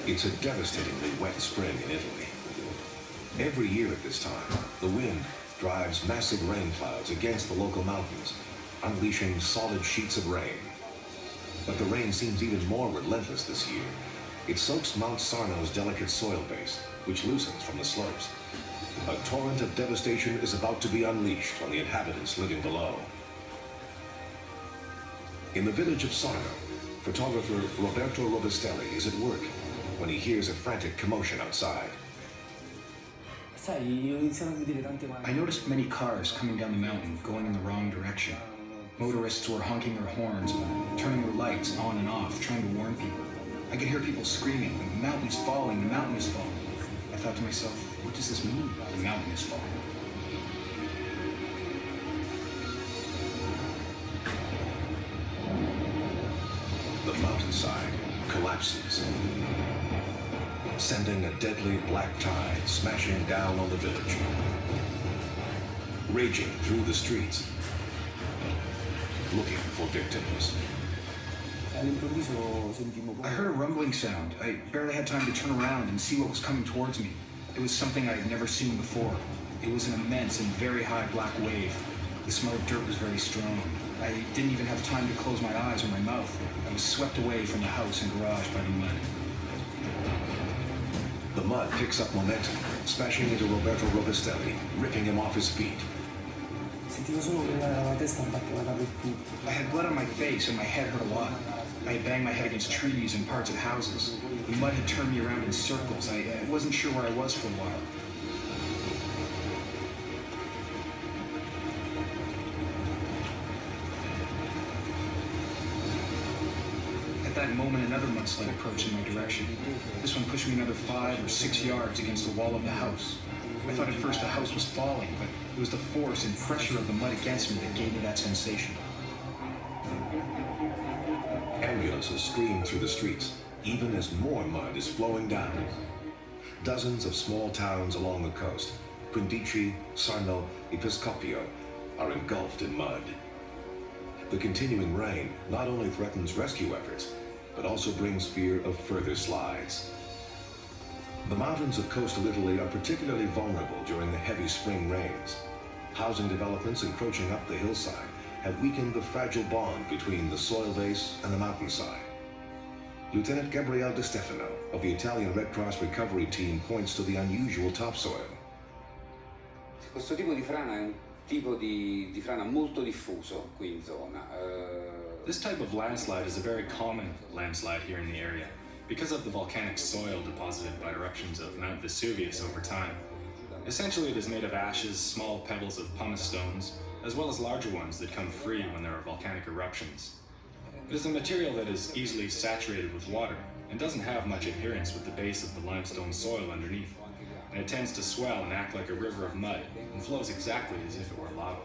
It's a devastatingly wet spring in Italy. Every year at this time, the wind drives massive rain clouds against the local mountains, unleashing solid sheets of rain. But the rain seems even more relentless this year. It soaks Mount Sarno's delicate soil base, which loosens from the slopes. A torrent of devastation is about to be unleashed on the inhabitants living below. In the village of Sarno, photographer Roberto Robustelli is at work when he hears a frantic commotion outside. I noticed many cars coming down the mountain going in the wrong direction. Motorists were honking their horns, turning their lights on and off, trying to warn people. I could hear people screaming, the mountain is falling, the mountain is falling. I thought to myself, what does this mean, the mountain is falling? The mountainside collapses, sending a deadly black tide smashing down on the village, raging through the streets, looking for victims. I heard a rumbling sound. I barely had time to turn around and see what was coming towards me. It was something I had never seen before. It was an immense and very high black wave. The smell of dirt was very strong. I didn't even have time to close my eyes or my mouth. I was swept away from the house and garage by the mud. The mud picks up momentum, smashing into Roberto Robustelli, ripping him off his feet. I had blood on my face and my head hurt a lot. I had banged my head against trees and parts of houses. The mud had turned me around in circles. I wasn't sure where I was for a while. At that moment, another mudslide approached in my direction. This one pushed me another 5 or 6 yards against the wall of the house. I thought at first the house was falling, but it was the force and pressure of the mud against me that gave me that sensation. Ambulances scream through the streets, even as more mud is flowing down. Dozens of small towns along the coast, Quindici, Sarno, Episcopio, are engulfed in mud. The continuing rain not only threatens rescue efforts, but also brings fear of further slides. The mountains of coastal Italy are particularly vulnerable during the heavy spring rains. Housing developments encroaching up the hillside have weakened the fragile bond between the soil base and the mountainside. Lieutenant Gabriele Di Stefano of the Italian Red Cross recovery team points to the unusual topsoil. Questo tipo di frana è un tipo di frana molto diffuso qui in zona. This type of landslide is a very common landslide here in the area because of the volcanic soil deposited by eruptions of Mount Vesuvius over time. Essentially, it is made of ashes, small pebbles of pumice stones, as well as larger ones that come free when there are volcanic eruptions. It is a material that is easily saturated with water and doesn't have much adherence with the base of the limestone soil underneath, and it tends to swell and act like a river of mud and flows exactly as if it were lava.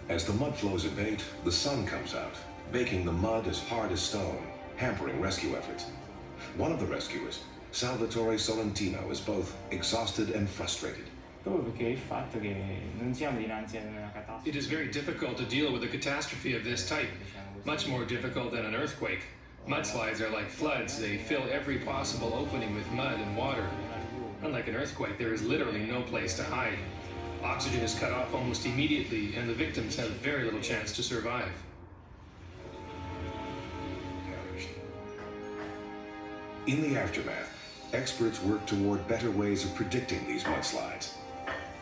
As the mud flows abate, the sun comes out, baking the mud as hard as stone, hampering rescue efforts. One of the rescuers, Salvatore Solentino, is both exhausted and frustrated. It is very difficult to deal with a catastrophe of this type, much more difficult than an earthquake. Mudslides are like floods. They fill every possible opening with mud and water. Unlike an earthquake, there is literally no place to hide. Oxygen is cut off almost immediately, and the victims have very little chance to survive. In the aftermath, experts work toward better ways of predicting these mudslides.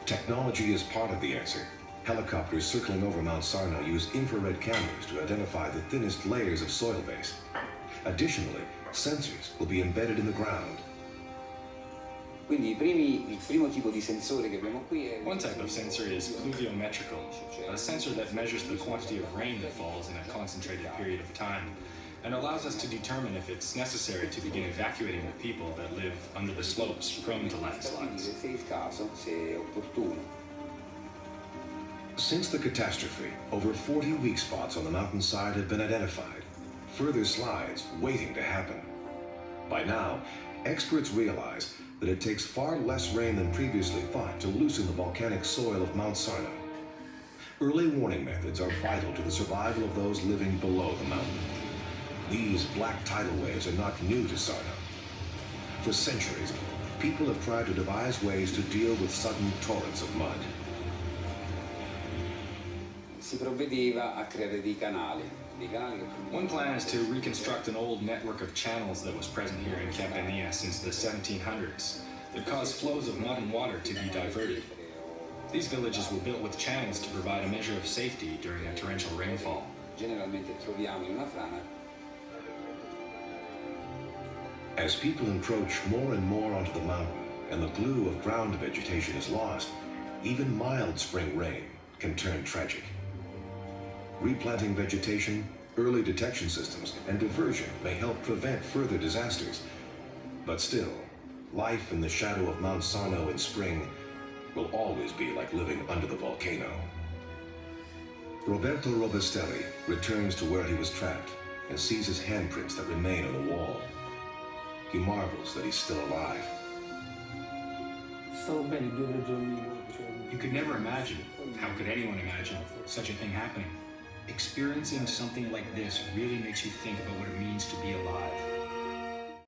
Technology is part of the answer. Helicopters circling over Mount Sarno use infrared cameras to identify the thinnest layers of soil base. Additionally, sensors will be embedded in the ground. Quindi il primo tipo di sensore che abbiamo qui è... One type of sensor is pluviometrical, a sensor that measures the quantity of rain that falls in a concentrated period of time and allows us to determine if it's necessary to begin evacuating the people that live under the slopes prone to landslides. Se è il caso, se è opportuno. Since the catastrophe, over 40 weak spots on the mountainside have been identified, further slides waiting to happen. By now, experts realize that it takes far less rain than previously thought to loosen the volcanic soil of Mount Sarno. Early warning methods are vital to the survival of those living below the mountain. These black tidal waves are not new to Sarno. For centuries, people have tried to devise ways to deal with sudden torrents of mud. Si provvedeva a creare dei canali. One plan is to reconstruct an old network of channels that was present here in Campania since the 1700s that caused flows of mud and water to be diverted. These villages were built with channels to provide a measure of safety during a torrential rainfall. Generalmente troviamo in una frana. As people encroach more and more onto the mountain and the glue of ground vegetation is lost, even mild spring rain can turn tragic. Replanting vegetation, early detection systems, and diversion may help prevent further disasters. But still, life in the shadow of Mount Sarno in spring will always be like living under the volcano. Roberto Robustelli returns to where he was trapped and sees his handprints that remain on the wall. He marvels that he's still alive. You could never imagine, how could anyone imagine, such a thing happening? Experiencing something like this really makes you think about what it means to be alive.